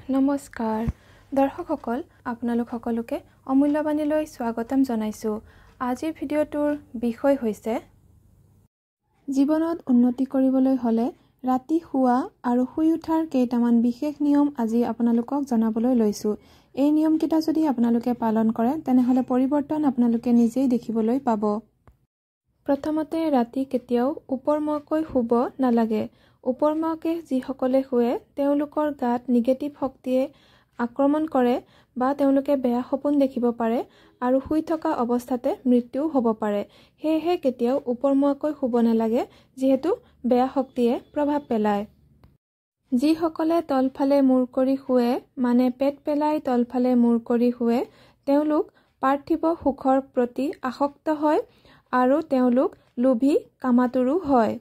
নমস্কাৰ দৰ্শকসকল আপোনালোক সকলোকে অমূল্যবাণীলৈ স্বাগতম জনাইছো। আজিৰ ভিডিঅ'টোৰ বিষয় হৈছে জীৱনত উন্নতি কৰিবলৈ হলে ৰাতি শুৱা আৰু শুই উঠাৰ কেইটামান বিশেষ নিয়ম আজি আপোনালোকক জনাবলৈ লৈছো। এই নিয়মকেইটা যদি আপোনালোকে পালন কৰে তেনেহলে পৰিৱৰ্তন আপোনালোকে নিজেই দেখিবলৈ পাব। প্ৰথমতে ৰাতি কেতিয়াও ওপৰমুৱাকৈ শুব নালাগে। ওপৰমুৱাকৈ যিসকলে শুৱে তেওঁলোকৰ গাত নিগেটিভ শক্তিয়ে আক্ৰমণ কৰে বা তেওঁলোকে বেয়া সপোন দেখিব পাৰে আৰু শুই থকা অৱস্থাতে মৃত্যু হ'ব পাৰে। সেয়েহে কেতিয়াও ওপৰমুৱাকৈ শুব নালাগে যিহেতু বেয়া শক্তিয়ে প্ৰভাৱ পেলায়। যিসকলে তলফালে মূৰ কৰি শুৱে মানে পেট পেলাই তলফালে মূৰ কৰি শুৱে তেওঁলোক পাৰ্থিৱ সুখৰ প্ৰতি আসক্ত হয় আৰু তেওঁলোক লোভী কামাতুৰো হয়।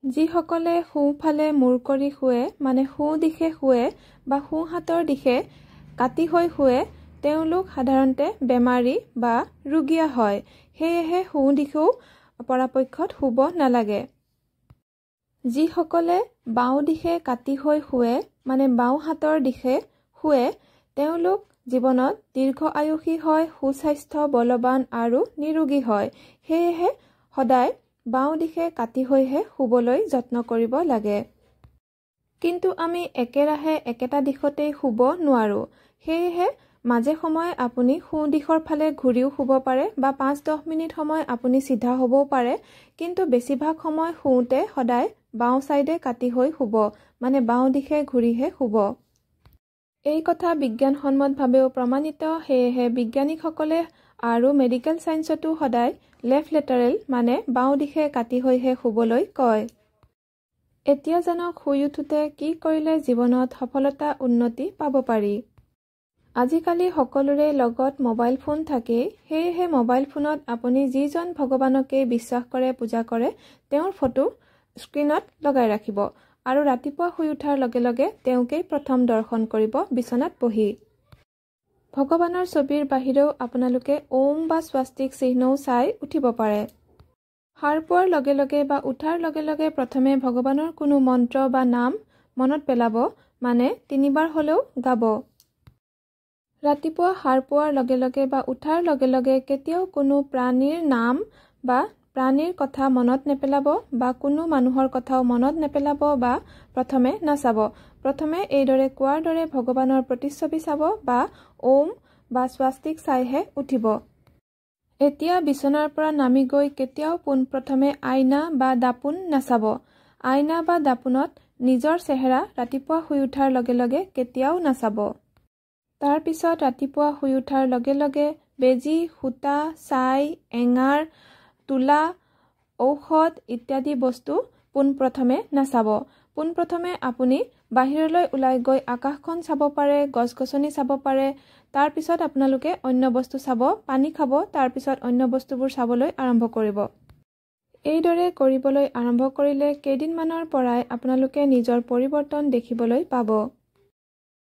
যিসকলে সোঁফালে মূৰ কৰি শুৱে মানে সোঁ দিশে শুৱে বা সোঁ হাতৰ দিশে কাটি হৈ শুৱে তেওঁলোক সাধাৰণতে বেমাৰী বা ৰোগীয়া হয়। সেয়েহে সোঁ দিশেও পৰাপক্ষত শুব নালাগে। যিসকলে বাওঁ দিশে কাটি হৈ শুৱে মানে বাওঁ হাতৰ দিশে শুৱে তেওঁলোক জীৱনত দীৰ্ঘ আয়ুসী হয়, সুস্বাস্থ্য বলৱান আৰু নিৰোগী হয়। সেয়েহে সদায় বাওঁ দিশে কাটি হৈহে শুবলৈ যত্ন কৰিব লাগে। কিন্তু আমি একেৰাহে একেটা দিশতেই শুব নোৱাৰো। সেয়েহে মাজে সময়ে আপুনি সোঁ দিশৰ ফালে ঘূৰিও শুব পাৰে বা 5-10 মিনিট সময় আপুনি চিধা হ'বও পাৰে। কিন্তু বেছিভাগ সময় শুওঁতে সদায় বাওঁ চাইডে কাটি হৈ শুব মানে বাওঁ দিশে ঘূৰিহে শুব। এই কথা বিজ্ঞানসন্মতভাৱেও প্ৰমাণিত। সেয়েহে বিজ্ঞানীসকলে আৰু মেডিকেল চায়েন্সতো সদায় লেফ্ট লেটাৰেল মানে বাওঁ দিশে কাটি হৈহে শুবলৈ কয়। এতিয়া জানক শুই উঠোতে কি কৰিলে জীৱনত সফলতা উন্নতি পাব পাৰি। আজিকালি সকলোৰে লগত মোবাইল ফোন থাকেই। সেয়েহে মোবাইল ফোনত আপুনি যিজন ভগৱানকে বিশ্বাস কৰে পূজা কৰে তেওঁৰ ফটো স্ক্ৰীনত লগাই ৰাখিব আৰু ৰাতিপুৱা শুই উঠাৰ লগে লগে তেওঁকেই প্ৰথম দৰ্শন কৰিব বিচনাত বহি। ভগৱানৰ ছবিৰ বাহিৰেও আপোনালোকে ওম বা স্বাস্তিক চিহ্নও চাই উঠিব পাৰে। সাৰ পোৱাৰ লগে লগে বা উঠাৰ লগে লগে প্ৰথমে ভগৱানৰ কোনো মন্ত্ৰ বা নাম মনত পেলাব মানে 3 বাৰ হ'লেও গাব। ৰাতিপুৱা সাৰ পোৱাৰ লগে লগে বা উঠাৰ লগে লগে কেতিয়াও কোনো প্ৰাণীৰ নাম বা প্ৰাণীৰ কথা মনত নেপেলাব বা কোনো মানুহৰ কথাও মনত নেপেলাব বা প্ৰথমে নাচাব। প্ৰথমে এইদৰে কোৱাৰ দৰে ভগৱানৰ প্ৰতিচ্ছবি চাব বা ওম বা স্বাস্তিক চাইহে উঠিব। এতিয়া বিচনাৰ পৰা নামি গৈ কেতিয়াও পোনপ্ৰথমে আইনা বা দাপোন নাচাব। আইনা বা দাপোনত নিজৰ চেহেৰা ৰাতিপুৱা শুই উঠাৰ লগে লগে কেতিয়াও নাচাব। তাৰ পিছত ৰাতিপুৱা শুই উঠাৰ লগে লগে বেজী, সূতা, ছাই, এঙাৰ, তুলা, ঔষধ ইত্যাদি বস্তু পোনপ্ৰথমে নাচাব। পোনপ্ৰথমে আপুনি বাহিৰলৈ ওলাই গৈ আকাশখন চাব পাৰে, গছ-গছনি চাব পাৰে। তাৰ পিছত আপোনালোকে অন্য বস্তু চাব, পানী খাব, তাৰ পিছত অন্য বস্তুবোৰ চাবলৈ আৰম্ভ কৰিব। এইদৰে কৰিবলৈ আৰম্ভ কৰিলে কেইদিনমানৰ পৰাই আপোনালোকে নিজৰ পৰিৱৰ্তন দেখিবলৈ পাব।